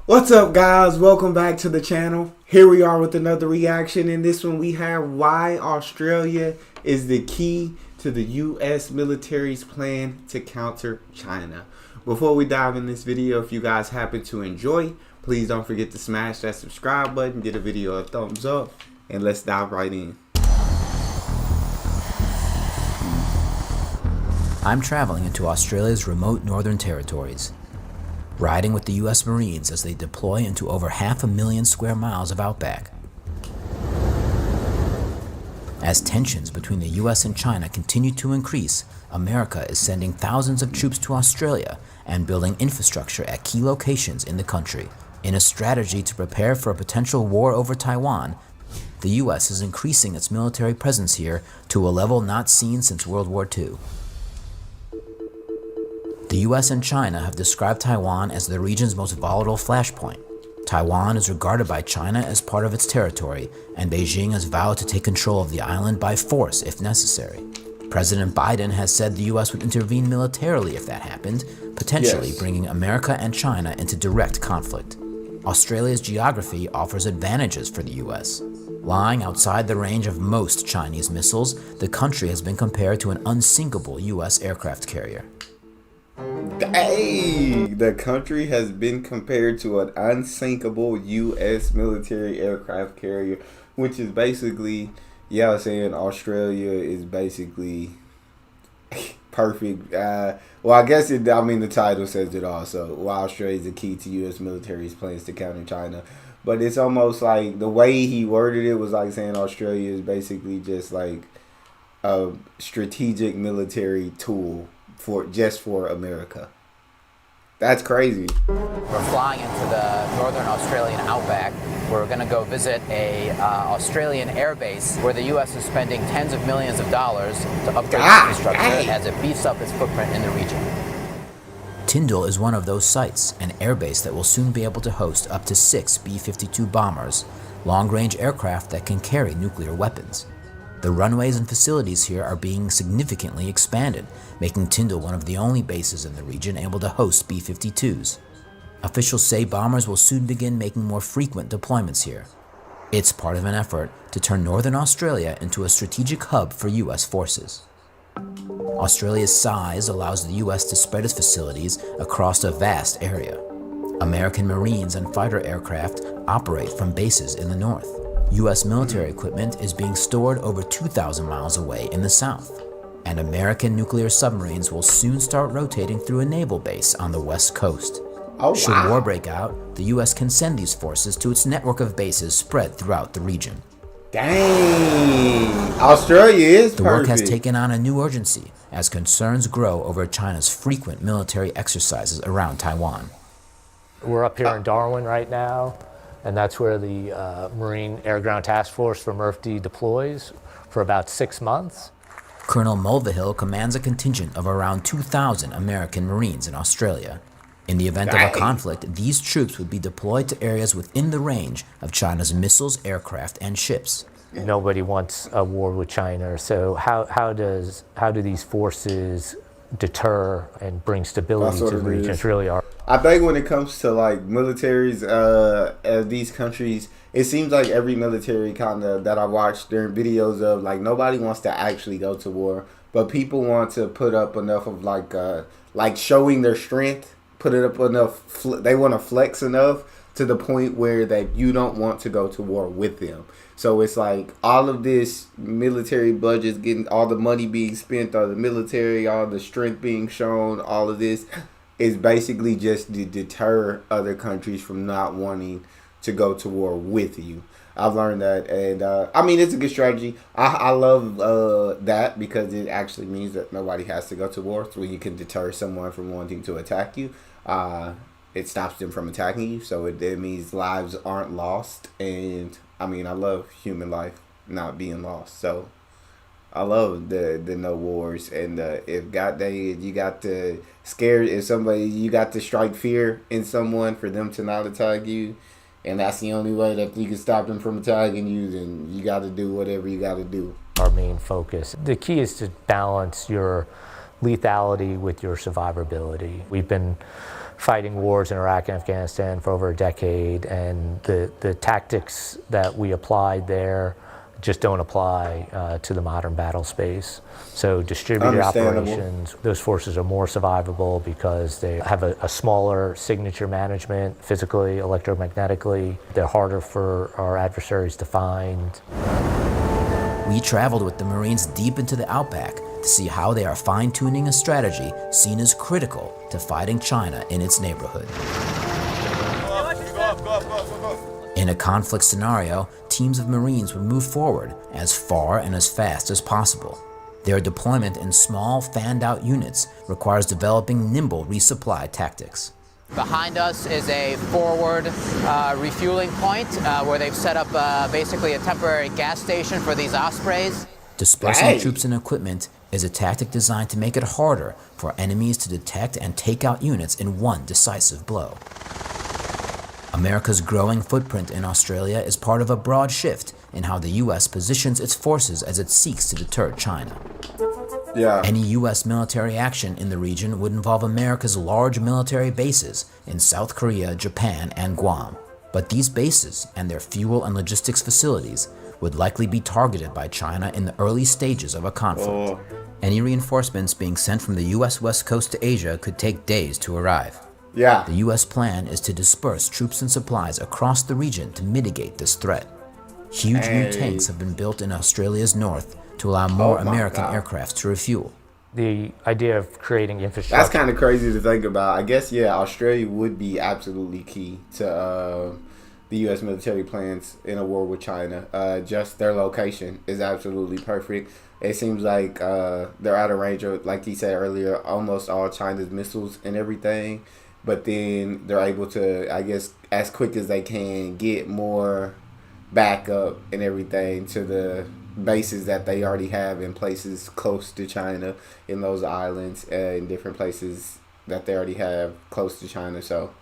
What's up, guys? Welcome back to the channel. Here we are with another reaction. In this one we have why Australia is the key to the US military's plan to counter China. Before we dive in this video, if you guys happen to enjoy, please don't forget to smash that subscribe button, give the video a thumbs up, and let's dive right in. I'm traveling into Australia's remote northern territories, riding with the US Marines as they deploy into over 500,000 square miles of outback. As tensions between the US and China continue to increase, America is sending thousands of troops to Australia and building infrastructure at key locations in the country. In a strategy to prepare for a potential war over Taiwan, the US is increasing its military presence here to a level not seen since World War II. The US and China have described Taiwan as the region's most volatile flashpoint. Taiwan is regarded by China as part of its territory, and Beijing has vowed to take control of the island by force if necessary. President Biden has said the US would intervene militarily if that happened, potentially bringing America and China into direct conflict. Australia's geography offers advantages for the US. Lying outside the range of most Chinese missiles, the country has been compared to an unsinkable US aircraft carrier. Hey, the country has been compared to an unsinkable U.S. military aircraft carrier, which is basically, saying Australia is basically perfect. Well, I guess the title says it all. So, why Australia is the key to U.S. military's plans to counter China. But it's almost like the way he worded it was like saying Australia is basically just like a strategic military tool for America. That's crazy. We're flying into the northern Australian outback. We're going to go visit a Australian air base where the U.S. is spending tens of millions of dollars to upgrade infrastructure as it beefs up its footprint in the region. Tyndall is one of those sites, an airbase that will soon be able to host up to 6 B-52 bombers, long-range aircraft that can carry nuclear weapons. The runways and facilities here are being significantly expanded, making Tyndall one of the only bases in the region able to host B-52s. Officials say bombers will soon begin making more frequent deployments here. It's part of an effort to turn Northern Australia into a strategic hub for US forces. Australia's size allows the US to spread its facilities across a vast area. American Marines and fighter aircraft operate from bases in the north. U.S. military equipment is being stored over 2,000 miles away in the south, and American nuclear submarines will soon start rotating through a naval base on the west coast. Should war break out, the U.S. can send these forces to its network of bases spread throughout the region. Dang, Australia is perfect. The work has taken on a new urgency as concerns grow over China's frequent military exercises around Taiwan. We're up here in Darwin right now, and that's where the Marine Air Ground Task Force for mrf-d deploys for about 6 months. Colonel Mulvihill commands a contingent of around 2,000 American Marines in Australia. In the event of a conflict, these troops would be deployed to areas within the range of China's missiles, aircraft, and ships. Nobody wants a war with China, so how do these forces deter and bring stability to the region? It's really our. I think when it comes to like militaries of these countries, it seems like every military kind of that I watched during videos of like nobody wants to actually go to war, but people want to put up enough of like showing their strength, put it up enough. They want to flex enough to the point where that you don't want to go to war with them. So it's like all of this military budgets getting all the money being spent on the military, all the strength being shown, all of this is basically just to deter other countries from not wanting to go to war with you. I've learned that, and it's a good strategy. I love that because it actually means that nobody has to go to war. So when you can deter someone from wanting to attack you, it stops them from attacking you. So it means lives aren't lost, and I love human life not being lost. So I love the no wars, and if you got to scare, if somebody, you got to strike fear in someone for them to not attack you, and that's the only way that you can stop them from attacking you, then you got to do whatever you got to do. Our main focus. The key is to balance your lethality with your survivability. We've been fighting wars in Iraq and Afghanistan for over a decade, and the tactics that we applied there just don't apply to the modern battle space. So distributed operations, those forces are more survivable because they have a smaller signature management physically, electromagnetically. They're harder for our adversaries to find. We traveled with the Marines deep into the outback to see how they are fine-tuning a strategy seen as critical to fighting China in its neighborhood. In a conflict scenario, teams of Marines would move forward as far and as fast as possible. Their deployment in small, fanned-out units requires developing nimble resupply tactics. Behind us is a forward refueling point where they've set up basically a temporary gas station for these Ospreys. Dispersing troops and equipment is a tactic designed to make it harder for enemies to detect and take out units in one decisive blow. America's growing footprint in Australia is part of a broad shift in how the U.S. positions its forces as it seeks to deter China. Any U.S. military action in the region would involve America's large military bases in South Korea, Japan, and Guam. But these bases and their fuel and logistics facilities would likely be targeted by China in the early stages of a conflict. Any reinforcements being sent from the U.S. West Coast to Asia could take days to arrive. The U.S. plan is to disperse troops and supplies across the region to mitigate this threat. Huge new tanks have been built in Australia's north to allow more American aircraft to refuel. The idea of creating infrastructure... That's kind of crazy to think about. I guess, Australia would be absolutely key to the U.S. military plans in a war with China. Just their location is absolutely perfect. It seems like they're out of range of, like you said earlier, almost all China's missiles and everything. But then they're able to, I guess, as quick as they can, get more backup and everything to the bases that they already have in places close to China, in those islands, in different places that they already have close to China. So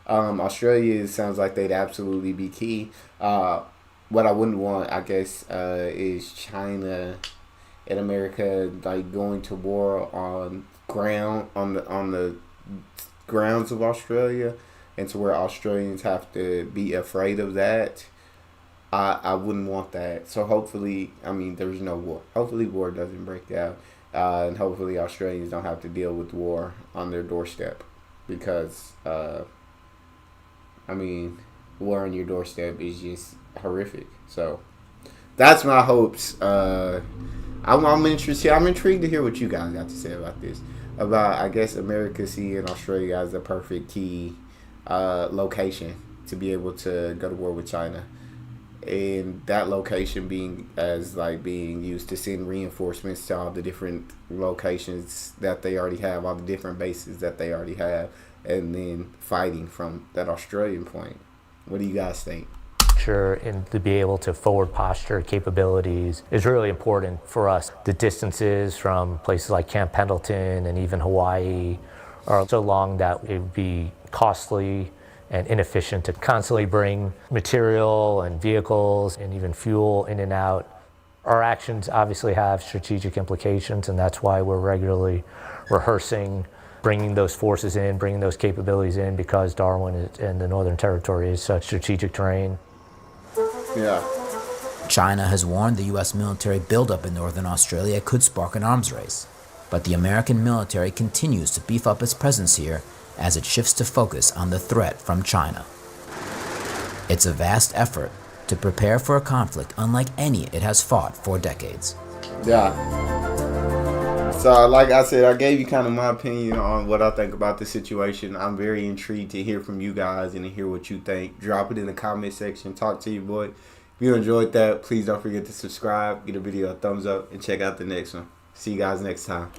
Australia sounds like they'd absolutely be key. What I wouldn't want, I guess, is China and America like going to war on the grounds of Australia, and to where Australians have to be afraid of that. I wouldn't want that. So hopefully, there's no war. Hopefully war doesn't break out, and hopefully Australians don't have to deal with war on their doorstep, because war on your doorstep is just horrific. So that's my hopes. I'm interested. I'm intrigued to hear what you guys got to say about this. About, I guess, America seeing Australia as the perfect key location to be able to go to war with China, and that location being used to send reinforcements to all the different locations that they already have, all the different bases that they already have, and then fighting from that Australian point. What do you guys think? And to be able to forward posture capabilities is really important for us. The distances from places like Camp Pendleton and even Hawaii are so long that it would be costly and inefficient to constantly bring material and vehicles and even fuel in and out. Our actions obviously have strategic implications, and that's why we're regularly rehearsing bringing those forces in, bringing those capabilities in, because Darwin and the Northern Territory is such strategic terrain. China has warned the U.S. military buildup in northern Australia could spark an arms race, but the American military continues to beef up its presence here as it shifts to focus on the threat from China. It's a vast effort to prepare for a conflict unlike any it has fought for decades. So, like I said, I gave you kind of my opinion on what I think about the situation. I'm very intrigued to hear from you guys and to hear what you think. Drop it in the comment section. Talk to your boy. If you enjoyed that, please don't forget to subscribe, give the video a thumbs up, and check out the next one. See you guys next time.